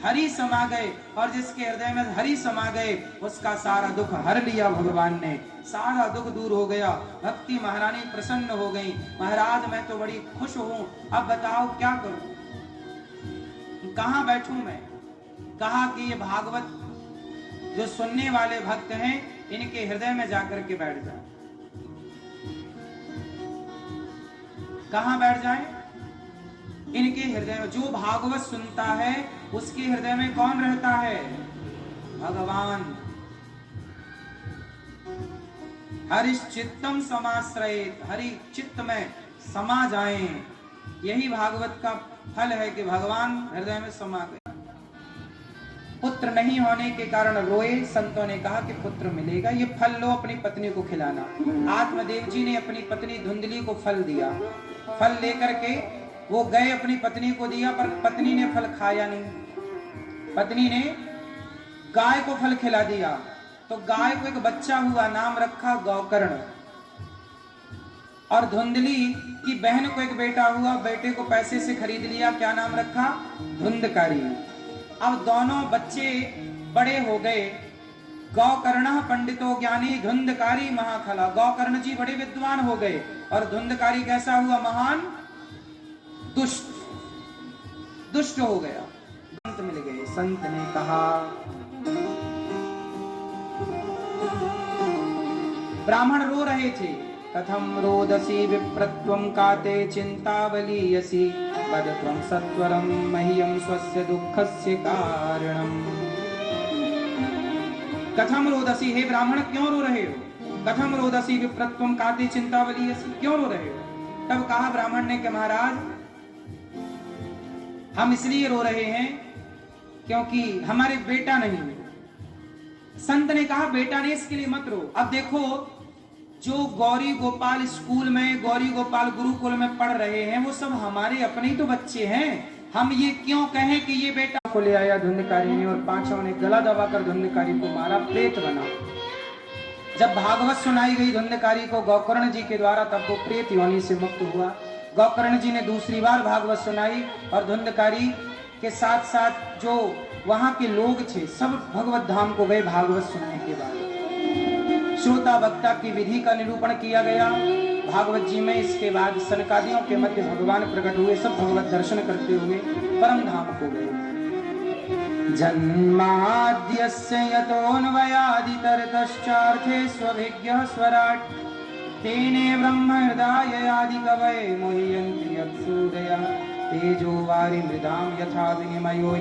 हरि समा गए, और जिसके हृदय में हरि समा गए उसका सारा दुख हर लिया भगवान ने, सारा दुख दूर हो गया। भक्ति महारानी प्रसन्न हो गई, महाराज मैं तो बड़ी खुश हूं, अब बताओ क्या करूं, कहां बैठूं मैं। कहा कि ये भागवत जो सुनने वाले भक्त हैं इनके हृदय में जाकर के बैठ जाए। कहां बैठ जाए? इनके हृदय में। जो भागवत सुनता है उसके हृदय में कौन रहता है? भगवान। हरिश्चित्तम समाश्रयेत, हरि चित्त में समा जाएं, यही भागवत का फल है कि भगवान हृदय में समा गए। पुत्र नहीं होने के कारण रोए, संतों ने कहा कि पुत्र मिलेगा, ये फल लो अपनी पत्नी को खिलाना। आत्मदेव जी ने अपनी पत्नी धुंधली को फल दिया, फल लेकर के वो गए अपनी पत्नी को दिया, पर पत्नी ने फल खाया नहीं। पत्नी ने गाय को फल खिला दिया, तो गाय को एक बच्चा हुआ, नाम रखा गौकर्ण। और धुंधली की बहन को एक बेटा हुआ, बेटे को पैसे से खरीद लिया, क्या नाम रखा? धुंधकारी। अब दोनों बच्चे बड़े हो गए। गौकर्ण पंडितो ज्ञानी धुंधकारी महाखला, गौकर्ण जी बड़े विद्वान हो गए, और धुंधकारी कैसा हुआ? महान दुष्ट, दुष्ट हो गया। संत मिल गए, संत ने कहा, ब्राह्मण रो रहे थे, कथम रोदसी विप्रत्वं काते चिंतावलीयसी वदत्वं सत्वरं मह्यं स्वस्य दुःखस्य कारणम्। कथम रोदसी, हे ब्राह्मण क्यों रो रहे हो? कथम रोदसी विप्रत्वं काते चिंतावलीयसी, क्यों रो रहे हो? तब कहा ब्राह्मण ने कि महाराज हम इसलिए रो रहे हैं क्योंकि हमारे बेटा नहीं है। संत ने कहा बेटा नहीं, इसके लिए मत रो। अब देखो, जो गौरी गोपाल स्कूल में, गौरी गोपाल गुरुकुल में पढ़ रहे हैं, वो सब हमारे अपने ही तो बच्चे हैं। हम ये क्यों कहें कि ये बेटा को ले आया धुंधकारी ने, और पांचों ने गला दबाकर धुंधकारी को मारा, प्रेत बना। जब भागवत सुनाई गई धुंधकारी को गौकर्ण जी के द्वारा, तब वो प्रेत योनि से मुक्त हुआ। गौकर्ण जी ने दूसरी बार भागवत सुनाई, और धुंधकारी के साथ साथ जो वहां के लोग थे सब भगवत धाम को गए भागवत सुनने के बाद। श्रोता वक्ता की विधि का निरूपण किया गया भागवत जी में। इसके बाद सनकादियों के मध्य भगवान प्रकट हुए, सब भगवत दर्शन करते हुए परम धाम को गए। जन्माद्यस्य यतोऽन्वयादितरतश्चार्थेष्वभिज्ञः स्वराट् तेने ब्रह्म हृदय आदि कवये मुह्यन्ति यत्सूदयः तेजो वारि मृदां यथा विनिमयो